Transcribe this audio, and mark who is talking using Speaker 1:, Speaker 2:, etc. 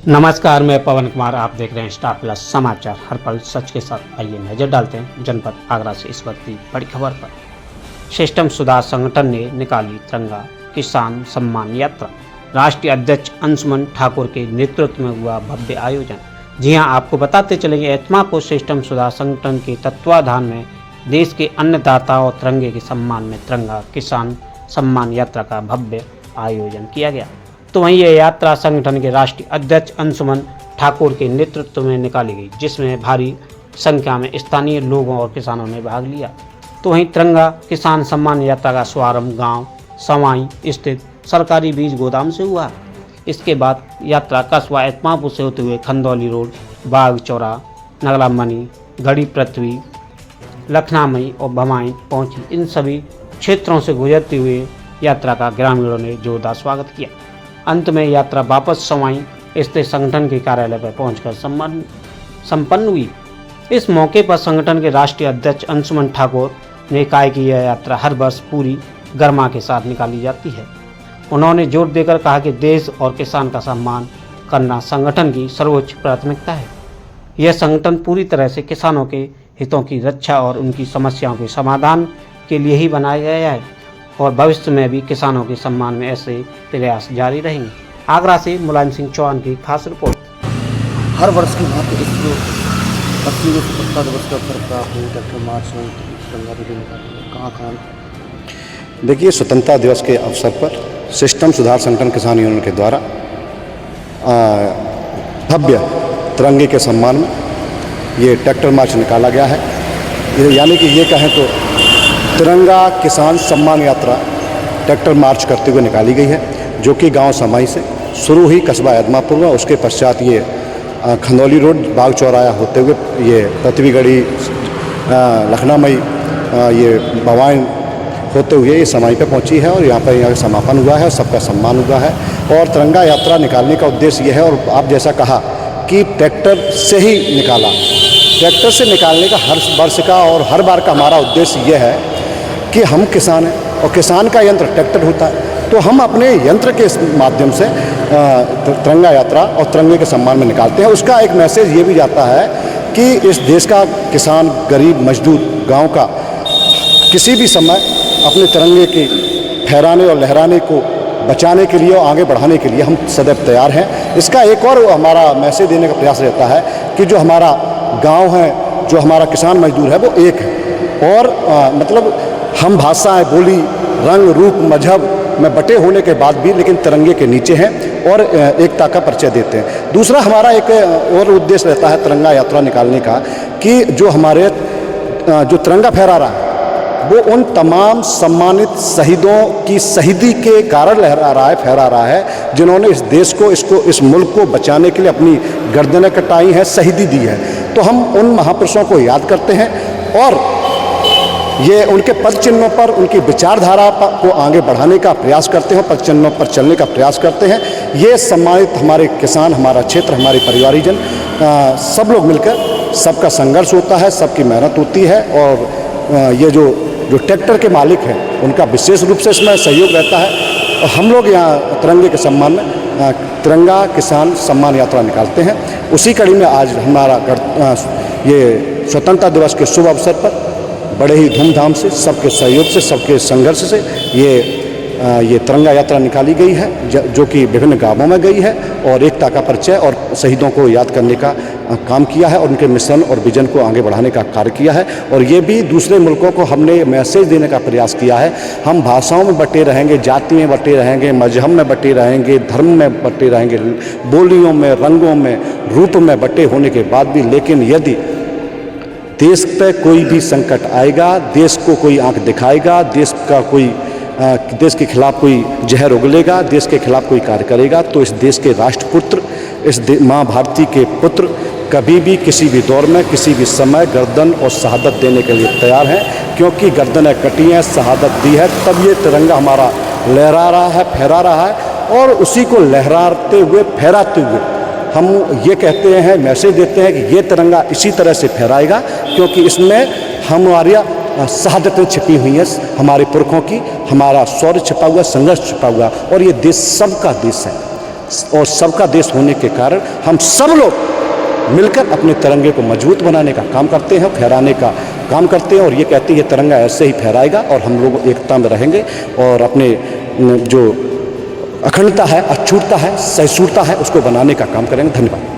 Speaker 1: नमस्कार, मैं पवन कुमार। आप देख रहे हैं स्टार प्लस समाचार, हर पल सच के साथ। आइए नजर डालते हैं जनपद आगरा से इस वक्त की बड़ी खबर पर। सिस्टम सुधार संगठन ने निकाली तिरंगा किसान सम्मान यात्रा। राष्ट्रीय अध्यक्ष अंशुमन ठाकुर के नेतृत्व में हुआ भव्य आयोजन। जी हां, आपको बताते चलेंगे, एतमापुर सिस्टम सुधार संगठन के तत्वाधान में देश के अन्नदाताओं और तिरंगे के सम्मान में तिरंगा किसान सम्मान यात्रा का भव्य आयोजन किया गया। तो वहीं यह यात्रा संगठन के राष्ट्रीय अध्यक्ष अंशुमन ठाकुर के नेतृत्व में निकाली गई, जिसमें भारी संख्या में स्थानीय लोगों और किसानों ने भाग लिया। तो वहीं तिरंगा किसान सम्मान यात्रा का शुभारंभ गांव सवाई स्थित सरकारी बीज गोदाम से हुआ। इसके बाद यात्रा कस्बा एतमापुर से होते हुए खंदौली रोड, बाग चौरा, नगला मनी, गढ़ी पृथ्वी, लखनामई और भमाई पहुंची। इन सभी क्षेत्रों से गुजरते हुए यात्रा का ग्रामीणों ने जोरदार स्वागत किया। अंत में यात्रा वापस सवाई स्थित संगठन के कार्यालय पर पहुंचकर संपन्न हुई। इस मौके पर संगठन के राष्ट्रीय अध्यक्ष अंशुमन ठाकुर ने कहा कि यह यात्रा हर वर्ष पूरी गर्मा के साथ निकाली जाती है। उन्होंने जोर देकर कहा कि देश और किसान का सम्मान करना संगठन की सर्वोच्च प्राथमिकता है। यह संगठन पूरी तरह से किसानों के हितों की रक्षा और उनकी समस्याओं के समाधान के लिए ही बनाया गया है और भविष्य में भी किसानों के सम्मान में ऐसे प्रयास जारी रहेंगे। आगरा से मुलायम सिंह चौहान की खास रिपोर्ट।
Speaker 2: हर वर्ष की भांति इस 80वें स्वतंत्रता दिवस के अवसर पर डॉक्टर मार्च में तिरंगा रैली निकाली, कहाँ
Speaker 3: देखिए, स्वतंत्रता दिवस के अवसर पर सिस्टम सुधार संगठन किसान यूनियन के द्वारा भव्य तिरंगे के सम्मान में ये ट्रैक्टर मार्च निकाला गया है। यानी कि ये कहें तो तिरंगा किसान सम्मान यात्रा ट्रैक्टर मार्च करते हुए निकाली गई है, जो कि गांव समाई से शुरू हुई कस्बा एतमापुर में। उसके पश्चात ये खंदौली रोड, बाग चौराया होते हुए ये पृथ्वीगढ़ी, लखनामई, ये बवाइन होते हुए ये समाई पे पहुंची है और यहाँ का समापन हुआ है और सबका सम्मान हुआ है। और तिरंगा यात्रा निकालने का उद्देश्य ये है, और आप जैसा कहा कि ट्रैक्टर से ही निकाला, ट्रैक्टर से निकालने का हर वर्ष का और हर बार का हमारा उद्देश्य ये है कि हम किसान हैं और किसान का यंत्र ट्रैक्टर होता है, तो हम अपने यंत्र के माध्यम से तिरंगा यात्रा और तिरंगे के सम्मान में निकालते हैं। उसका एक मैसेज ये भी जाता है कि इस देश का किसान, गरीब मजदूर, गांव का किसी भी समय अपने तिरंगे के फहराने और लहराने को बचाने के लिए और आगे बढ़ाने के लिए हम सदैव तैयार हैं। इसका एक और हमारा मैसेज देने का प्रयास रहता है कि जो हमारा गांव है, जो हमारा किसान मजदूर है, वो एक है और मतलब हम भाषाएं, बोली, रंग, रूप, मजहब में बटे होने के बाद भी लेकिन तिरंगे के नीचे हैं और एकता का परिचय देते हैं। दूसरा हमारा एक और उद्देश्य रहता है तिरंगा यात्रा निकालने का कि जो हमारे जो तिरंगा फहरा रहा है वो उन तमाम सम्मानित शहीदों की शहीदी के कारण लहरा रहा है, फहरा रहा है, जिन्होंने इस देश को, इस मुल्क को बचाने के लिए अपनी गर्दनें कटाई हैं, शहीदी दी है। तो हम उन महापुरुषों को याद करते हैं और ये उनके पद चिन्हों पर, उनकी विचारधारा को आगे बढ़ाने का प्रयास करते हैं, पद चिन्हों पर चलने का प्रयास करते हैं। ये सम्मानित हमारे किसान, हमारा क्षेत्र, हमारे परिवारीजन, सब लोग मिलकर, सबका संघर्ष होता है, सबकी मेहनत होती है और ये जो ट्रैक्टर के मालिक हैं उनका विशेष रूप से इसमें सहयोग रहता है। और हम लोग यहाँ तिरंगे के सम्मान में तिरंगा किसान सम्मान यात्रा निकालते हैं। उसी कड़ी में आज हमारा ये स्वतंत्रता दिवस के शुभ अवसर पर बड़े ही धूमधाम से, सबके सहयोग से, सबके संघर्ष से ये तिरंगा यात्रा निकाली गई है, जो कि विभिन्न गांवों में गई है और एकता का परिचय और शहीदों को याद करने का काम किया है और उनके मिशन और विजन को आगे बढ़ाने का कार्य किया है। और ये भी दूसरे मुल्कों को हमने मैसेज देने का प्रयास किया है। हम भाषाओं में बटे रहेंगे, जाति में बटे रहेंगे, मजहब में बटे रहेंगे, धर्म में बटे रहेंगे, बोलियों में, रंगों में, रूप में बटे होने के बाद भी, लेकिन यदि देश पे कोई भी संकट आएगा, देश को कोई आंख दिखाएगा, देश के खिलाफ कोई जहर उगलेगा, देश के खिलाफ कोई कार्य करेगा, तो इस देश के राष्ट्रपुत्र, इस माँ भारती के पुत्र कभी भी किसी भी दौर में, किसी भी समय गर्दन और शहादत देने के लिए तैयार हैं, क्योंकि गर्दनें कटी हैं, शहादत दी है, तब ये तिरंगा हमारा लहरा रहा है, फहरा रहा है। और उसी को लहराते हुए, फहराते हुए हम ये कहते हैं, मैसेज देते हैं कि ये तिरंगा इसी तरह से फहराएगा, क्योंकि इसमें हमारी शहादतें छिपी हुई हैं, हमारे पुरखों की, हमारा शौर्य छिपा हुआ, संघर्ष छिपा हुआ, और ये देश सबका देश है। और सबका देश होने के कारण हम सब लोग मिलकर अपने तिरंगे को मजबूत बनाने का काम करते हैं, फहराने का काम करते हैं और ये कहते हैं तिरंगा ऐसे ही फहराएगा और हम लोग एकता में रहेंगे और अपने जो अखंडता है, अछूतता है, सहिष्णुता है उसको बनाने का काम करेंगे। धन्यवाद।